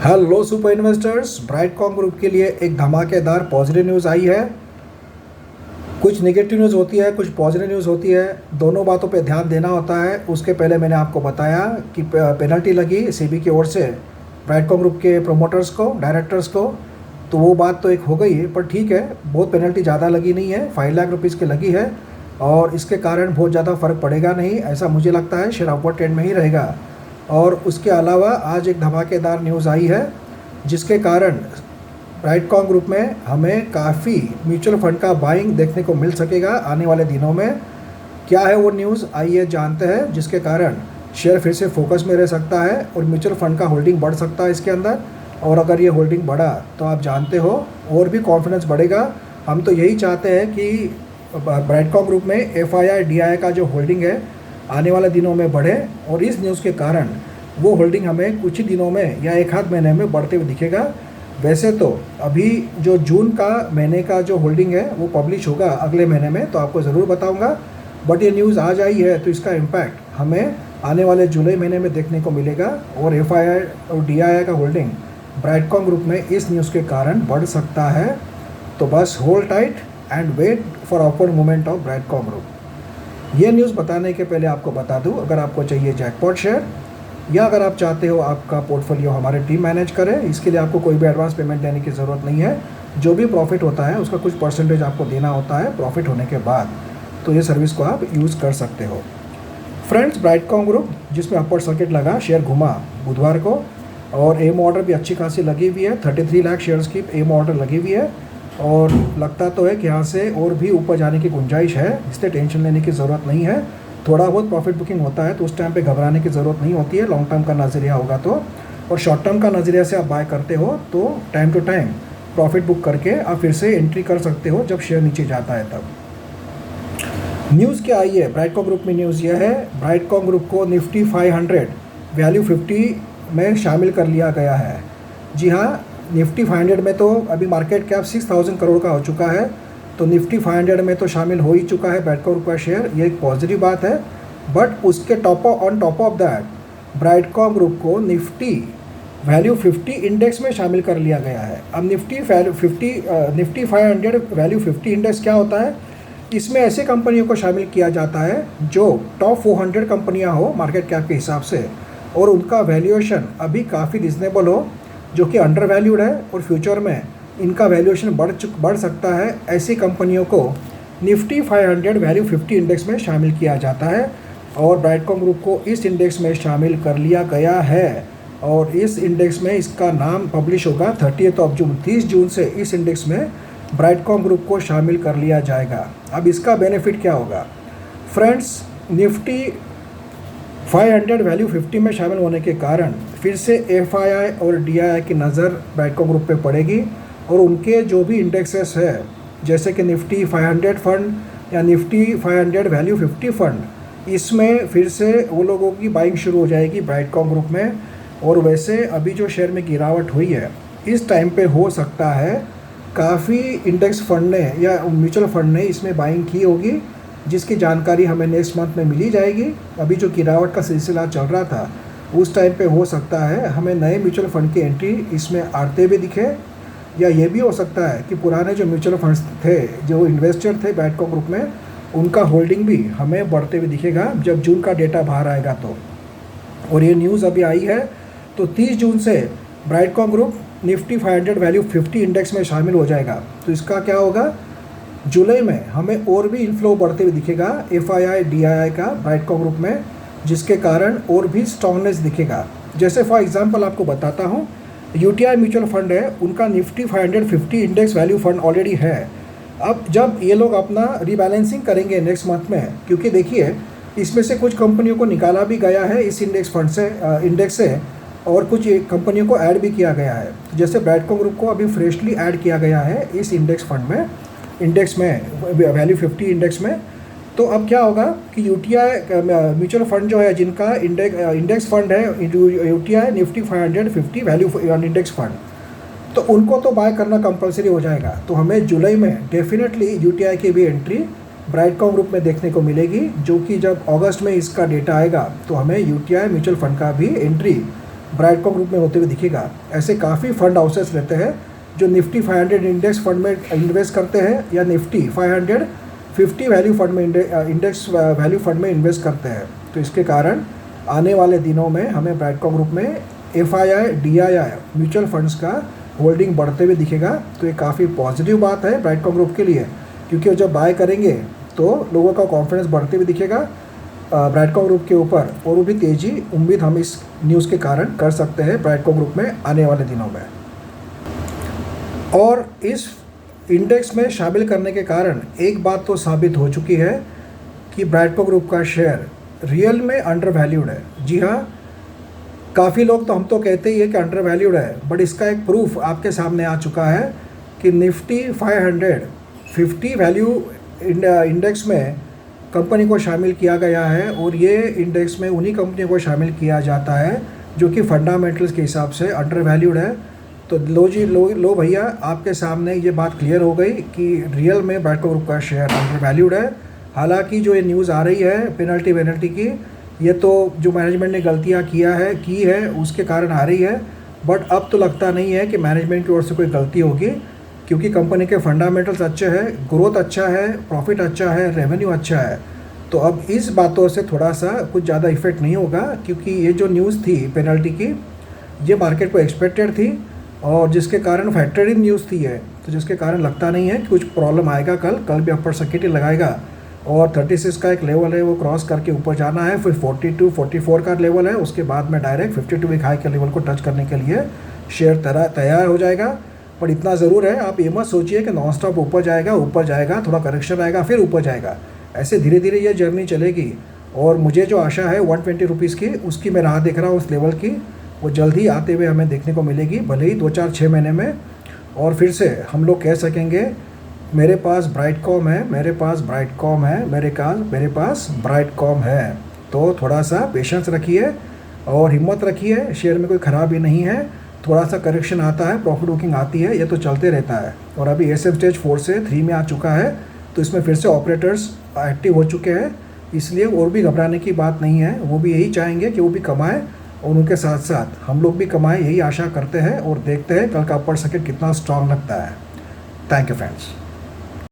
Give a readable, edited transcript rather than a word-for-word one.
Hello super investors, Brightcom group के लिए एक धमाकेदार पॉजिटिव न्यूज़ आई है। कुछ नेगेटिव न्यूज़ होती है, कुछ पॉजिटिव न्यूज़ होती है। दोनों बातों पे ध्यान देना होता है। उसके पहले मैंने आपको बताया कि पेनल्टी लगी सेबी की ओर से ब्राइटकॉम ग्रुप के प्रोमोटर्स को, डायरेक्टर्स को। तो वो बात तो एक हो गई है, पर ठीक है, बहुत पेनल्टी ज़्यादा लगी नहीं है, 5 लाख रुपीज़ की लगी है और इसके कारण बहुत ज़्यादा फ़र्क पड़ेगा नहीं, ऐसा मुझे लगता है। शेयर अपवर्ड ट्रेंड में ही रहेगा। और उसके अलावा आज एक धमाकेदार न्यूज़ आई है जिसके कारण ब्राइटकॉम ग्रुप में हमें काफ़ी म्यूचुअल फंड का बाइंग देखने को मिल सकेगा आने वाले दिनों में। क्या है वो न्यूज़, आइए जानते हैं, जिसके कारण शेयर फिर से फोकस में रह सकता है और म्यूचुअल फंड का होल्डिंग बढ़ सकता है इसके अंदर। और अगर ये होल्डिंग बढ़ा तो आप जानते हो और भी कॉन्फिडेंस बढ़ेगा। हम तो यही चाहते हैं कि ब्राइटकॉम ग्रुप में FII DII का जो होल्डिंग है आने वाले दिनों में बढ़े और इस न्यूज़ के कारण वो होल्डिंग हमें कुछ ही दिनों में या एक आध महीने में बढ़ते हुए दिखेगा। वैसे तो अभी जो जून का महीने का जो होल्डिंग है वो पब्लिश होगा अगले महीने में, तो आपको ज़रूर बताऊंगा। बट ये न्यूज़ आज आई है तो इसका इम्पैक्ट हमें आने वाले जुलाई महीने में देखने को मिलेगा और FII और DII का होल्डिंग ब्राइटकॉम ग्रुप में इस न्यूज़ के कारण बढ़ सकता है। तो बस hold tight and wait for upward movement of Brightcom Group. ये न्यूज़ बताने के पहले आपको बता दूं, अगर आपको चाहिए जैकपॉट शेयर या अगर आप चाहते हो आपका पोर्टफोलियो हमारे टीम मैनेज करे, इसके लिए आपको कोई भी एडवांस पेमेंट देने की ज़रूरत नहीं है। जो भी प्रॉफिट होता है उसका कुछ परसेंटेज आपको देना होता है प्रॉफिट होने के बाद, तो ये सर्विस को आप यूज़ कर सकते हो। फ्रेंड्स, ब्राइटकॉम ग्रुप जिसमें अपवर्ड सर्किट लगा, शेयर घुमा बुधवार को और एम ऑर्डर भी अच्छी खासी लगी हुई है। 33 लाख शेयर्स की एम ऑर्डर लगी हुई है और लगता तो है कि यहाँ से और भी ऊपर जाने की गुंजाइश है, इसलिए टेंशन लेने की ज़रूरत नहीं है। थोड़ा बहुत प्रॉफिट बुकिंग होता है तो उस टाइम पे घबराने की ज़रूरत नहीं होती है, लॉन्ग टर्म का नज़रिया होगा तो। और शॉर्ट टर्म का नज़रिया से आप बाय करते हो तो time to time profit book करके आप फिर से एंट्री कर सकते हो जब शेयर नीचे जाता है तब। न्यूज़ क्या आई है ब्राइटकॉम ग्रुप में? न्यूज़ यह है, ब्राइटकॉम ग्रुप को निफ्टी 500 वैल्यू 50 में शामिल कर लिया गया है। जी हाँ, निफ्टी 500 में तो अभी मार्केट कैप 6000 करोड़ का हो चुका है, तो निफ्टी 500 में तो शामिल हो ही चुका है ब्राइटकॉम ग्रुप का शेयर। ये एक पॉजिटिव बात है। बट उसके on top of that Brightcom group को निफ्टी वैल्यू 50 इंडेक्स में शामिल कर लिया गया है। अब निफ्टी 500 वैल्यू 50 इंडेक्स क्या होता है? इसमें ऐसे कंपनियों को शामिल किया जाता है जो टॉप 400 कंपनियां हो मार्केट कैप के हिसाब से और उनका वैल्यूएशन अभी काफ़ी रिजनेबल हो, जो कि अंडर वैल्यूड है और फ्यूचर में इनका वैल्यूएशन बढ़ सकता है। ऐसी कंपनियों को निफ्टी 500 वैल्यू 50 इंडेक्स में शामिल किया जाता है और ब्राइटकॉम ग्रुप को इस इंडेक्स में शामिल कर लिया गया है। और इस इंडेक्स में इसका नाम पब्लिश होगा 30 जून, 30 जून से इस इंडेक्स में ब्राइटकॉम ग्रुप को शामिल कर लिया जाएगा। अब इसका बेनिफिट क्या होगा? फ्रेंड्स, निफ्टी 500 वैल्यू 50 में शामिल होने के कारण फिर से FII और DII की नज़र ब्राइटकॉम ग्रुप पे पड़ेगी और उनके जो भी इंडेक्सेस है, जैसे कि निफ्टी 500 फंड या निफ्टी 500 वैल्यू 50 फंड, इसमें फिर से वो लोगों की बाइंग शुरू हो जाएगी ब्राइटकॉम ग्रुप में। और वैसे अभी जो शेयर में गिरावट हुई है इस टाइम पे हो सकता है काफ़ी इंडेक्स फंड ने या म्यूचुअल फंड ने इसमें बाइंग की होगी, जिसकी जानकारी हमें नेक्स्ट मंथ में मिली जाएगी। अभी जो गिरावट का सिलसिला चल रहा था उस टाइम पे हो सकता है हमें नए म्यूचुअल फंड की एंट्री इसमें आते हुए दिखे, या ये भी हो सकता है कि पुराने जो म्यूचुअल फंड्स थे, जो इन्वेस्टर थे ब्राइटकॉम ग्रुप में, उनका होल्डिंग भी हमें बढ़ते हुए दिखेगा जब जून का डेटा बाहर आएगा तो। और ये न्यूज़ अभी आई है तो 30 जून से Brightcom group Nifty 500 value 50 index में शामिल हो जाएगा। तो इसका क्या होगा, जुलाई में हमें और भी इन्फ्लो बढ़ते हुए दिखेगा FII DII का ब्राइटकॉम ग्रुप में, जिसके कारण और भी स्ट्रॉन्गनेस दिखेगा। जैसे फॉर एग्जांपल आपको बताता हूँ, UTI म्यूचुअल फंड है, उनका Nifty 500 50 index value fund already है। अब जब ये लोग अपना रीबैलेंसिंग करेंगे नेक्स्ट मंथ में, क्योंकि देखिए इसमें से कुछ कंपनियों को निकाला भी गया है इस इंडेक्स फंड से, इंडेक्स से, और कुछ कंपनियों को ऐड भी किया गया है। जैसे ब्राइटकॉम ग्रुप को अभी फ्रेशली ऐड किया गया है इस इंडेक्स फंड में, इंडेक्स में वैल्यू 50 इंडेक्स में। तो अब क्या होगा कि UTI म्यूचुअल फंड जो है, जिनका इंडेक्स फंड है UTI Nifty 500 50 value index fund, तो उनको तो बाय करना कंपलसरी हो जाएगा। तो हमें जुलाई में डेफिनेटली UTI की भी एंट्री ब्राइटकॉम ग्रुप में देखने को मिलेगी, जो कि जब अगस्त में इसका डेटा आएगा तो हमें UTI म्यूचुअल फंड का भी एंट्री ब्राइटकॉम ग्रुप में होते हुए दिखेगा। ऐसे काफ़ी फंड हाउसेस रहते हैं जो निफ्टी 500 इंडेक्स फंड में इन्वेस्ट करते हैं या निफ्टी 550 वैल्यू फंड में इंडेक्स वैल्यू फंड में इन्वेस्ट करते हैं। तो इसके कारण आने वाले दिनों में हमें ब्राइटकॉम ग्रुप में FII DII म्यूचुअल फंड्स का होल्डिंग बढ़ते हुए दिखेगा। तो ये काफ़ी पॉजिटिव बात है ब्राइटकॉम ग्रुप के लिए, क्योंकि वो जब बाय करेंगे तो लोगों का कॉन्फिडेंस बढ़ते हुए दिखेगा ब्राइटकॉम ग्रुप के ऊपर, और वो भी तेज़ी उम्मीद हम इस न्यूज़ के कारण कर सकते हैं ब्राइटकॉम ग्रुप में आने वाले दिनों में। और इस इंडेक्स में शामिल करने के कारण एक बात तो साबित हो चुकी है कि ब्राइटकॉम ग्रुप का शेयर रियल में अंडर वैल्यूड है। जी हाँ, काफ़ी लोग तो हम तो कहते ही है कि अंडर वैल्यूड है, बट इसका एक प्रूफ आपके सामने आ चुका है कि निफ्टी 550 वैल्यू इंडेक्स में कंपनी को शामिल किया गया है, और ये इंडेक्स में उन्हीं कंपनी को शामिल किया जाता है जो कि फंडामेंटल्स के हिसाब से अंडर वैल्यूड है। तो लो भैया, आपके सामने ये बात क्लियर हो गई कि रियल में ब्राइटकॉम ग्रुप का शेयर अंडर वैल्यूड है। हालांकि जो ये न्यूज़ आ रही है पेनल्टी की, ये तो जो मैनेजमेंट ने गलतियाँ की है उसके कारण आ रही है, बट अब तो लगता नहीं है कि मैनेजमेंट की ओर से कोई गलती होगी, क्योंकि कंपनी के फंडामेंटल्स अच्छे हैं, ग्रोथ अच्छा है, प्रॉफिट अच्छा है, रेवेन्यू अच्छा है। तो अब इस बातों से थोड़ा सा कुछ ज़्यादा इफेक्ट नहीं होगा, क्योंकि ये जो न्यूज़ थी पेनल्टी की, ये मार्केट को एक्सपेक्टेड थी और जिसके कारण फैक्टर्ड इन न्यूज़ थी है, तो जिसके कारण लगता नहीं है कि कुछ प्रॉब्लम आएगा। कल भी अपर सर्किट लगाएगा और 36 का एक लेवल है वो क्रॉस करके ऊपर जाना है, फिर 42 44 का लेवल है, उसके बाद में डायरेक्ट 52 वीक हाई के लेवल को टच करने के लिए शेयर तैयार हो जाएगा। पर इतना ज़रूर है, आप ये मत सोचिए कि नॉन स्टॉप ऊपर जाएगा, थोड़ा करेक्शन आएगा फिर ऊपर जाएगा। ऐसे धीरे धीरे ये जर्नी चलेगी, और मुझे जो आशा है 120 रुपीज़ की, उसकी मैं राह देख रहा हूँ उस लेवल की, वो जल्द ही आते हुए हमें देखने को मिलेगी, भले ही 2-4-6 महीने में। और फिर से हम लोग कह सकेंगे मेरे पास ब्राइटकॉम है, मेरे पास ब्राइटकॉम है। तो थोड़ा सा पेशेंस रखिए और हिम्मत रखिए, शेयर में कोई ख़राबी नहीं है। थोड़ा सा करेक्शन आता है, प्रॉफिट बुकिंग आती है, ये तो चलते रहता है। और अभी ASM स्टेज 4 से 3 में आ चुका है, तो इसमें फिर से ऑपरेटर्स एक्टिव हो चुके हैं, इसलिए और भी घबराने की बात नहीं है। वो भी यही चाहेंगे कि वो भी कमाएं और उनके साथ साथ हम लोग भी कमाएं, यही आशा करते हैं। और देखते हैं कल का अपर सर्किट कितना स्ट्रांग लगता है। Thank you friends.